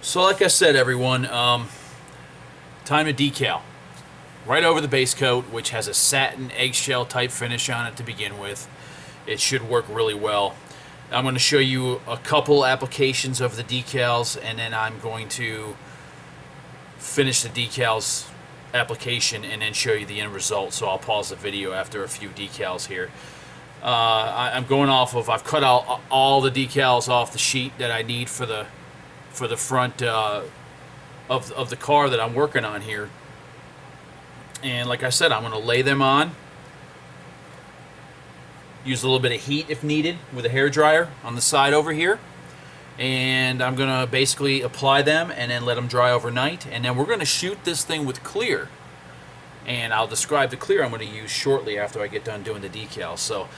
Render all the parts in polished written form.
So like I said, everyone, time to decal. Right over the base coat, which has a satin eggshell type finish on it to begin with. It should work really well. I'm going to show you a couple applications of the decals, and then I'm going to finish the decals application and then show you the end result. So I'll pause the video after a few decals here. I'm going off of, I've cut out all the decals off the sheet that I need for the front of the car that I'm working on here. And like I said, I'm going to lay them on. Use a little bit of heat if needed with a hairdryer on the side over here. And I'm going to basically apply them and then let them dry overnight. And then we're going to shoot this thing with clear. And I'll describe the clear I'm going to use shortly after I get done doing the decals. So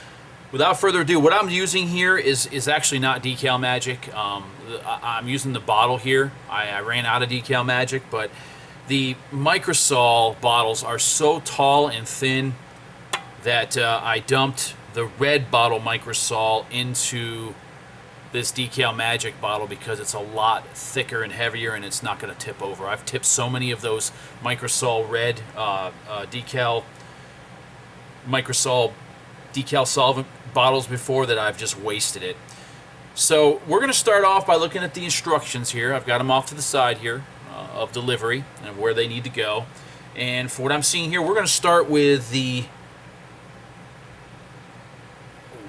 without further ado, what I'm using here is actually not Decal Magic. I'm using the bottle here. I ran out of Decal Magic, but the Microsol bottles are so tall and thin that I dumped the red bottle Microsol into this Decal Magic bottle because it's a lot thicker and heavier and it's not going to tip over. I've tipped so many of those Microsol red Microsol decal solvent bottles before that I've just wasted it. So we're going to start off by looking at the instructions here. I've got them off to the side here of delivery and where they need to go. And for what I'm seeing here, we're going to start with the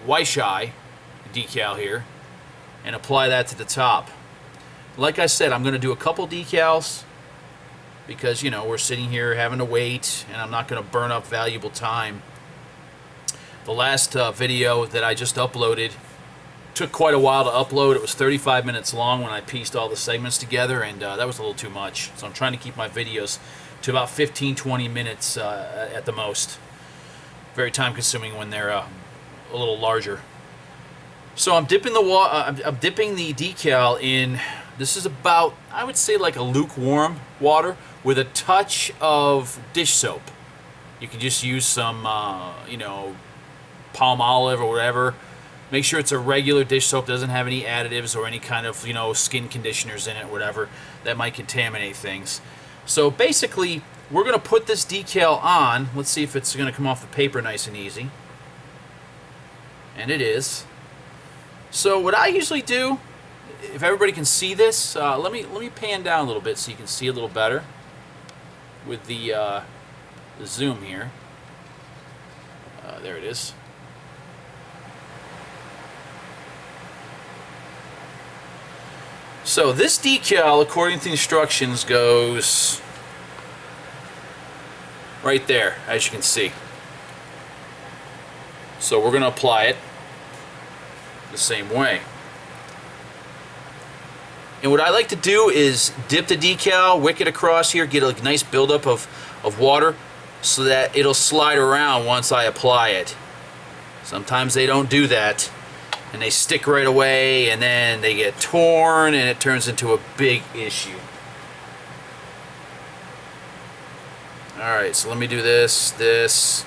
Weichai decal here and apply that to the top. Like I said, I'm going to do a couple decals because, you know, we're sitting here having to wait and I'm not going to burn up valuable time. The last video that I just uploaded took quite a while to upload. It was 35 minutes long when I pieced all the segments together, and that was a little too much. So I'm trying to keep my videos to about 15-20 minutes at the most. Very time consuming when they're a little larger. So I'm dipping I'm dipping the decal in. This is about, I would say, like a lukewarm water with a touch of dish soap. You can just use some, you know, palm olive or whatever. Make sure it's a regular dish soap, doesn't have any additives or any kind of, you know, skin conditioners in it, whatever that might contaminate things. So basically, we're going to put this decal on. Let's see if it's going to come off the paper nice and easy. And it is. So what I usually do, if everybody can see this, let me pan down a little bit so you can see a little better with the zoom here. There it is. So this decal, according to the instructions, goes right there, as you can see. So we're going to apply it the same way. And what I like to do is dip the decal, wick it across here, get a nice buildup of water so that it'll slide around once I apply it. Sometimes they don't do that, and they stick right away, and then they get torn, and it turns into a big issue. Alright, so let me do this.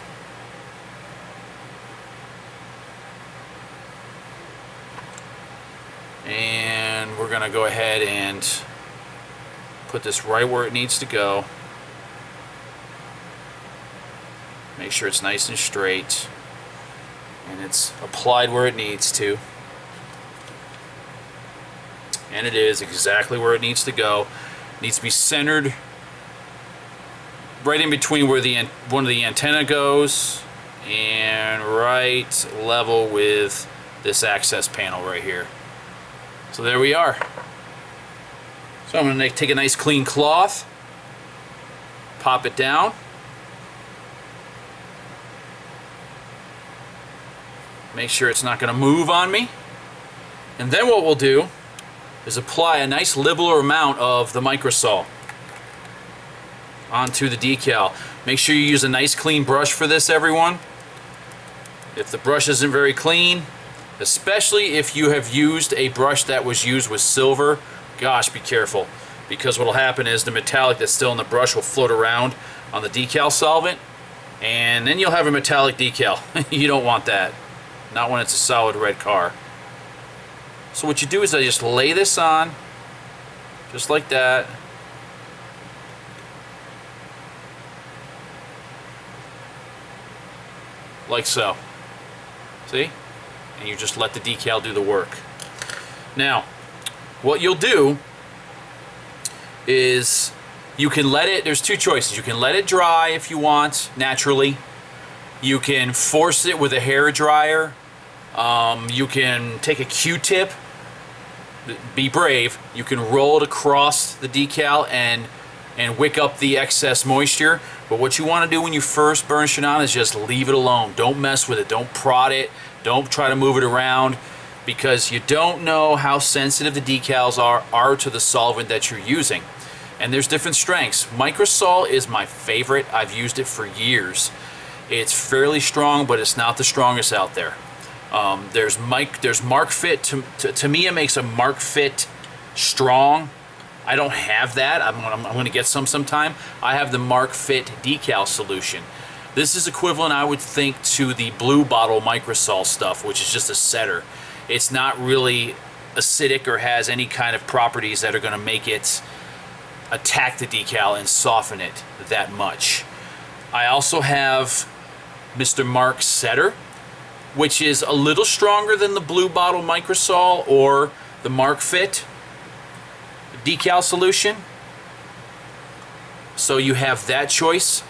And we're going to go ahead and put this right where it needs to go. Make sure it's nice and straight. And it's applied where it needs to. And it is exactly where it needs to go. It needs to be centered right in between where one of the antenna goes and right level with this access panel right here. So there we are. So I'm going to take a nice clean cloth, pop it down. Make sure it's not going to move on me. And then what we'll do is apply a nice liberal amount of the Microsol onto the decal. Make sure you use a nice clean brush for this, everyone. If the brush isn't very clean, especially if you have used a brush that was used with silver, gosh, be careful. Because what will happen is the metallic that's still in the brush will float around on the decal solvent, and then you'll have a metallic decal. You don't want that. Not when it's a solid red car. So what you do is I just lay this on Just like that. Like so. See? And you just let the decal do the work. Now, what you'll do is you can let it, there's two choices. You can let it dry if you want, naturally. You can force it with a hair dryer. You can take a Q-tip, be brave. You can roll it across the decal and wick up the excess moisture. But what you want to do when you first burnish it on is just leave it alone. Don't mess with it. Don't prod it. Don't try to move it around, because you don't know how sensitive the decals are to the solvent that you're using. And there's different strengths. Microsol is my favorite. I've used it for years. It's fairly strong, but it's not the strongest out there. There's Mark Fit. Tamiya makes a Mark Fit strong. I don't have that. I'm going to get some sometime. I have the Mark Fit decal solution. This is equivalent, I would think, to the Blue Bottle Microsol stuff, which is just a setter. It's not really acidic or has any kind of properties that are going to make it attack the decal and soften it that much. I also have Mr. Mark Setter, which is a little stronger than the Blue Bottle Microsol or the Mark Fit decal solution. So you have that choice.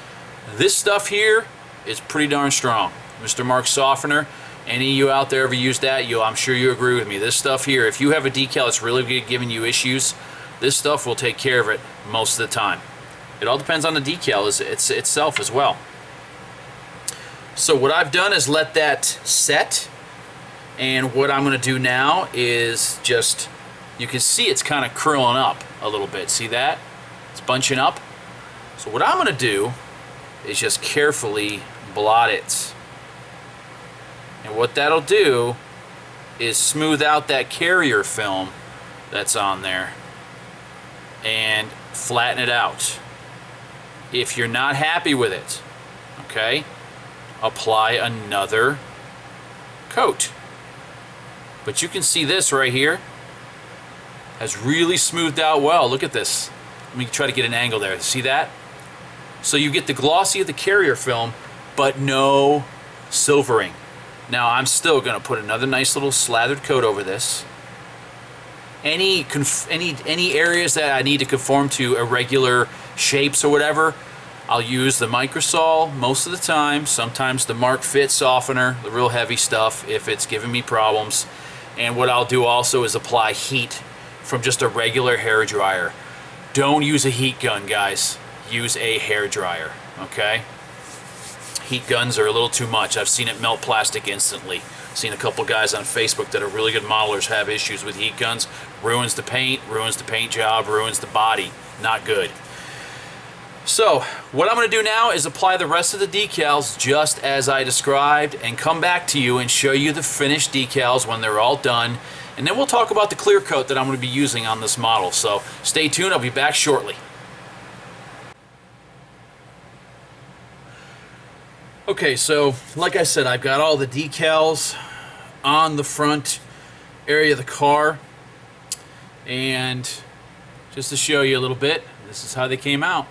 This stuff here is pretty darn strong. Mr. Mark Softener. Any of you out there ever use that? I'm sure you agree with me. This stuff here, if you have a decal that's really giving you issues, this stuff will take care of it most of the time. It all depends on the decal itself as well. So what I've done is let that set, and what I'm going to do now is just, you can see it's kind of curling up a little bit. See that? It's bunching up. So what I'm going to do is just carefully blot it. And what that'll do is smooth out that carrier film that's on there and flatten it out. If you're not happy with it, okay, apply another coat. But you can see this right here has really smoothed out well. Look at this. Let me try to get an angle there. See that? So you get the glossy of the carrier film, but no silvering. Now I'm still going to put another nice little slathered coat over this. Any areas that I need to conform to irregular shapes or whatever, I'll use the Microsol most of the time. Sometimes the Mark Fit softener, the real heavy stuff, if it's giving me problems. And what I'll do also is apply heat from just a regular hair dryer. Don't use a heat gun, guys. Use a hair dryer, okay? Heat guns are a little too much. I've seen it melt plastic instantly. Seen a couple guys on Facebook that are really good modelers have issues with heat guns. Ruins the paint job, ruins the body. Not good. So what I'm going to do now is apply the rest of the decals just as I described and come back to you and show you the finished decals when they're all done. And then we'll talk about the clear coat that I'm going to be using on this model. So stay tuned. I'll be back shortly. Okay, so like I said, I've got all the decals on the front area of the car, and just to show you a little bit, this is how they came out.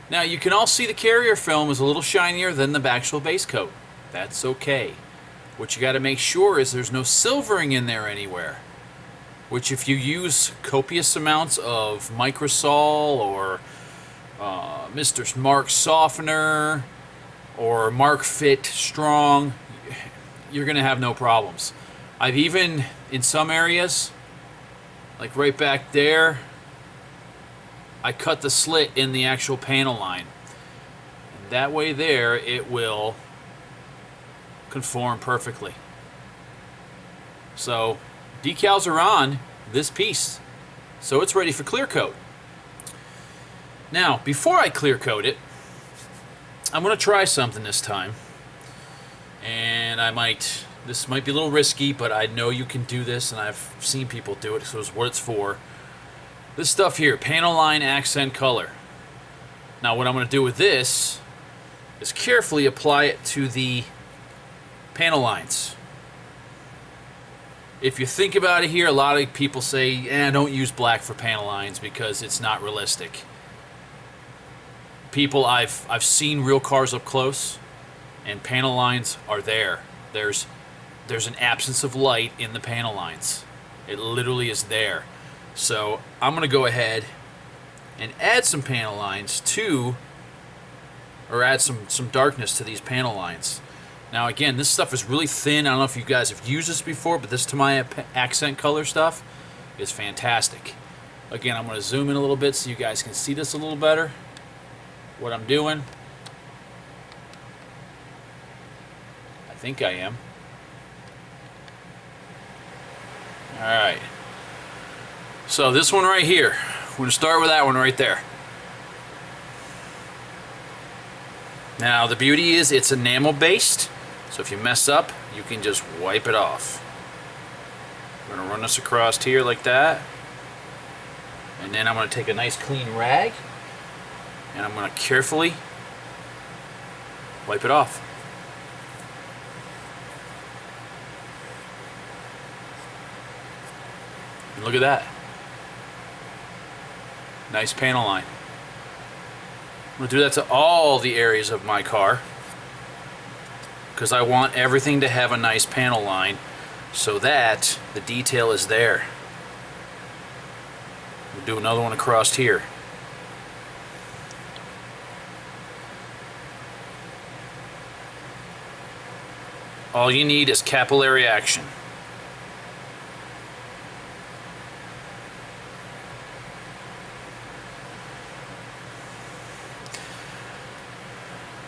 Now you can all see the carrier film is a little shinier than the actual base coat. That's okay. What you got to make sure is there's no silvering in there anywhere, which if you use copious amounts of Microsol or Mr. Mark Softener or Mark Fit Strong, you're going to have no problems. I've even, in some areas, like right back there, I cut the slit in the actual panel line. And that way there, it will conform perfectly. So, decals are on this piece. So it's ready for clear coat. Now, before I clear coat it, I'm going to try something this time, and this might be a little risky, but I know you can do this, and I've seen people do it, so it's what it's for. This stuff here, panel line accent color. Now what I'm going to do with this is carefully apply it to the panel lines. if you think about it here, a lot of people say, don't use black for panel lines because it's not realistic. People, I've seen real cars up close, and panel lines are there. There's an absence of light in the panel lines. It literally is there. So I'm going to go ahead and add some panel lines to, or add some darkness to these panel lines. Now again, this stuff is really thin. I don't know if you guys have used this before, but this Tamiya accent color stuff is fantastic. Again, I'm going to zoom in a little bit so you guys can see this a little better, what I'm doing. I think I am. Alright. So this one right here, we're going to start with that one right there. Now the beauty is it's enamel based, so if you mess up, you can just wipe it off. I'm going to run this across here like that, and then I'm going to take a nice clean rag and I'm going to carefully wipe it off. And look at that. Nice panel line. I'm going to do that to all the areas of my car because I want everything to have a nice panel line so that the detail is there. We'll do another one across here. All you need is capillary action.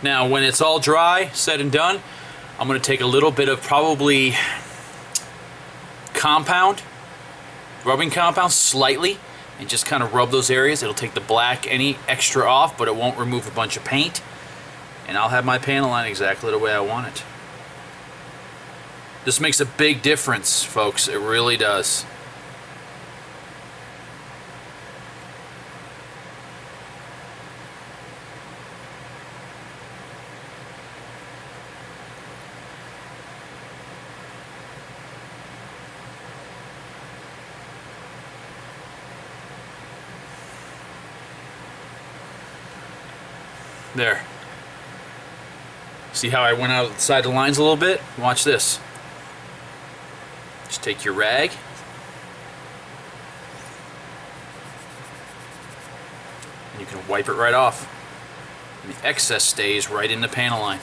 Now, when it's all dry, said and done, I'm going to take a little bit of probably compound, rubbing compound slightly, and just kind of rub those areas. It'll take the black, any extra off, but it won't remove a bunch of paint. And I'll have my panel line exactly the way I want it. This makes a big difference, folks. It really does. There. See how I went outside the lines a little bit? Watch this. Just take your rag. And you can wipe it right off. And the excess stays right in the panel line.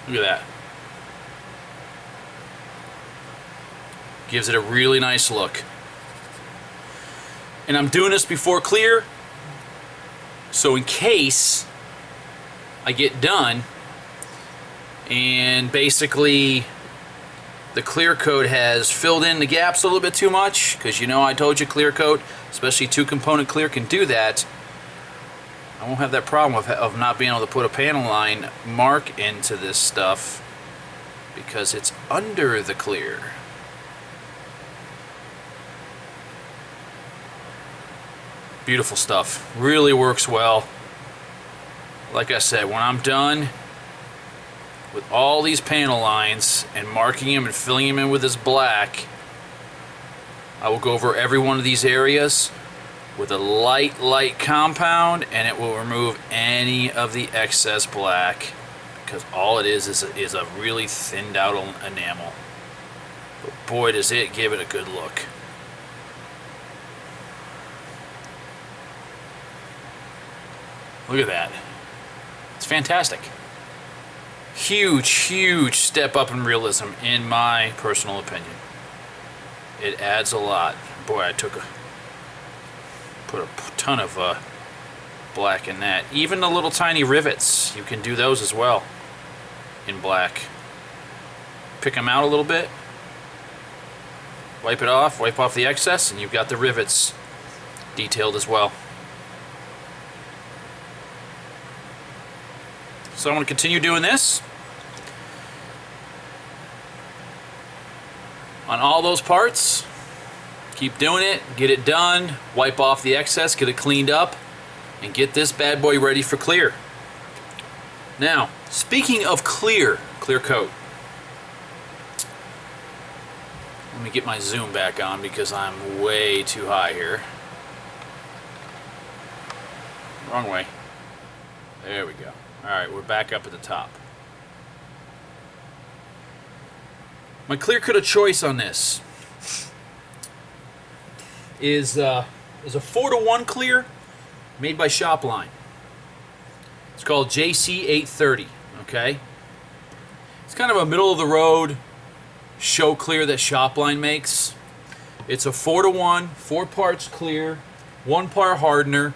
Look at that. Gives it a really nice look. And I'm doing this before clear, so in case I get done and basically the clear coat has filled in the gaps a little bit too much, because you know I told you clear coat, especially 2-component clear, can do that. I won't have that problem of not being able to put a panel line mark into this stuff because it's under the clear. Beautiful stuff. Really works well. Like I said, when I'm done with all these panel lines and marking them and filling them in with this black, I will go over every one of these areas with a light compound, and it will remove any of the excess black, because all it is a really thinned out enamel. But boy, does it give it a good look. Look at that. It's fantastic. Huge step up in realism, in my personal opinion. It adds a lot. Boy, I put a ton of black in that. Even the little tiny rivets, you can do those as well in black. Pick them out a little bit, wipe it off, wipe off the excess, and you've got the rivets detailed as well. So I'm going to continue doing this on all those parts. Keep doing it, get it done, wipe off the excess, get it cleaned up, and get this bad boy ready for clear. Now, speaking of clear coat, Let me get my zoom back on because I'm way too high here. Wrong way. There we go. Alright, we're back up at the top. My clear coat of choice on this is a 4-to-1 clear made by Shopline. It's called JC830, okay? It's kind of a middle-of-the-road show clear that Shopline makes. It's a 4-to-1, 4 parts clear, 1 part hardener,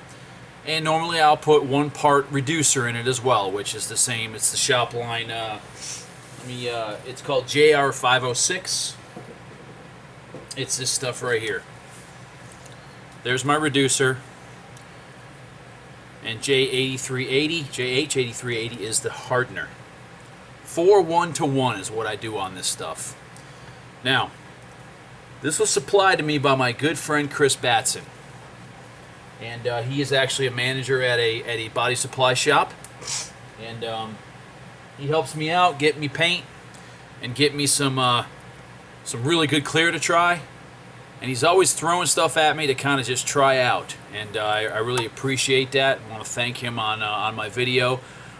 and normally I'll put 1 part reducer in it as well, which is the same. It's the Shopline, it's called JR506. It's this stuff right here. There's my reducer. And JH8380 is the hardener. 4 1-to-1 is what I do on this stuff. Now, this was supplied to me by my good friend Chris Batson. And he is actually a manager at a body supply shop. And he helps me out, get me paint, and get me some really good clear to try. And he's always throwing stuff at me to kind of just try out. And I really appreciate that. I want to thank him on my video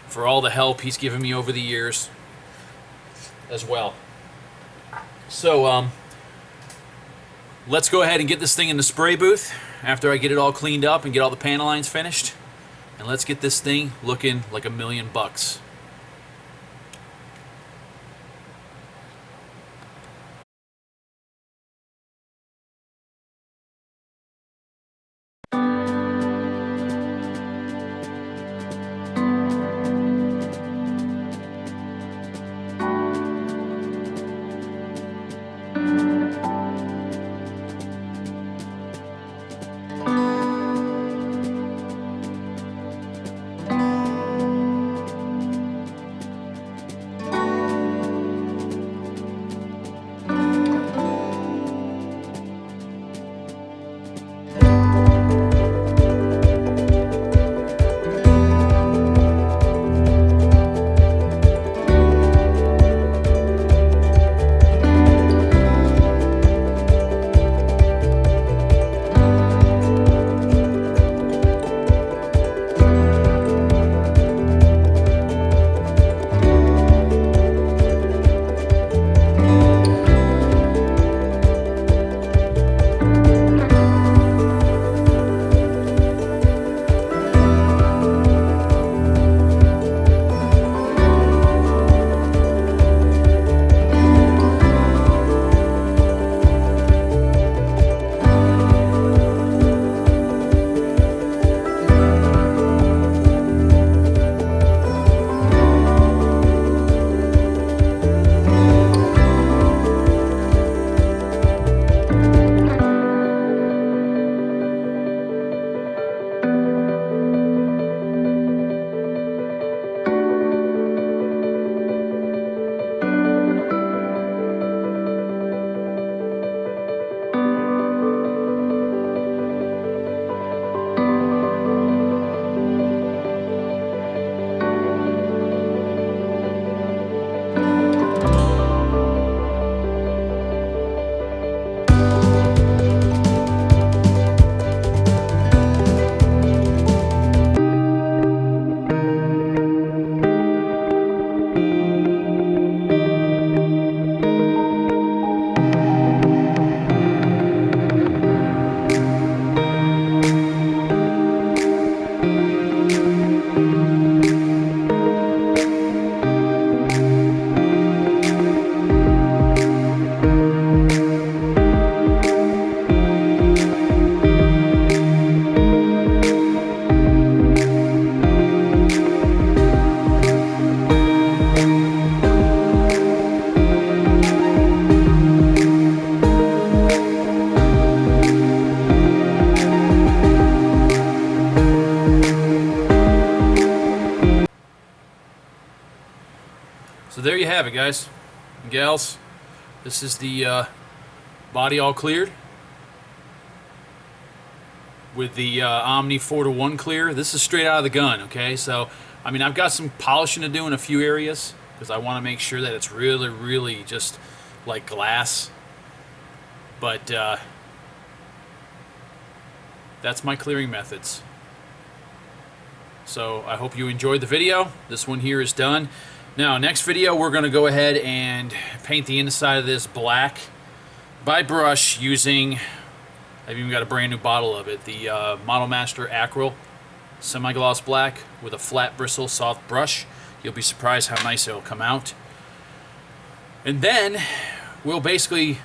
for all the help he's given me over the years as well. So let's go ahead and get this thing in the spray booth after I get it all cleaned up and get all the panel lines finished. And let's get this thing looking like $1,000,000. So there you have it, guys and gals. This is the body all cleared with the Omni 4-to-1 clear. This is straight out of the gun, okay? So, I mean, I've got some polishing to do in a few areas because I want to make sure that it's really, really just like glass. But that's my clearing methods. So I hope you enjoyed the video. This one here is done. Now, next video, we're going to go ahead and paint the inside of this black by brush using, I've even got a brand new bottle of it, the Model Master Acryl semi-gloss black with a flat bristle soft brush. You'll be surprised how nice it'll come out. And then we'll basically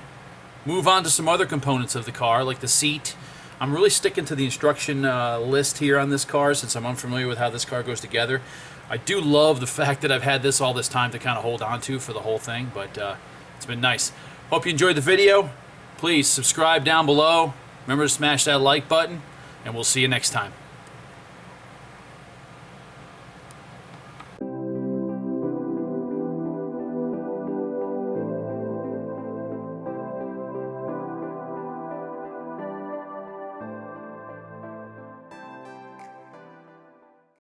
move on to some other components of the car, like the seat. I'm really sticking to the instruction list here on this car since I'm unfamiliar with how this car goes together. I do love the fact that I've had this all this time to kind of hold on to for the whole thing, but it's been nice. Hope you enjoyed the video. Please subscribe down below. Remember to smash that like button, and we'll see you next time.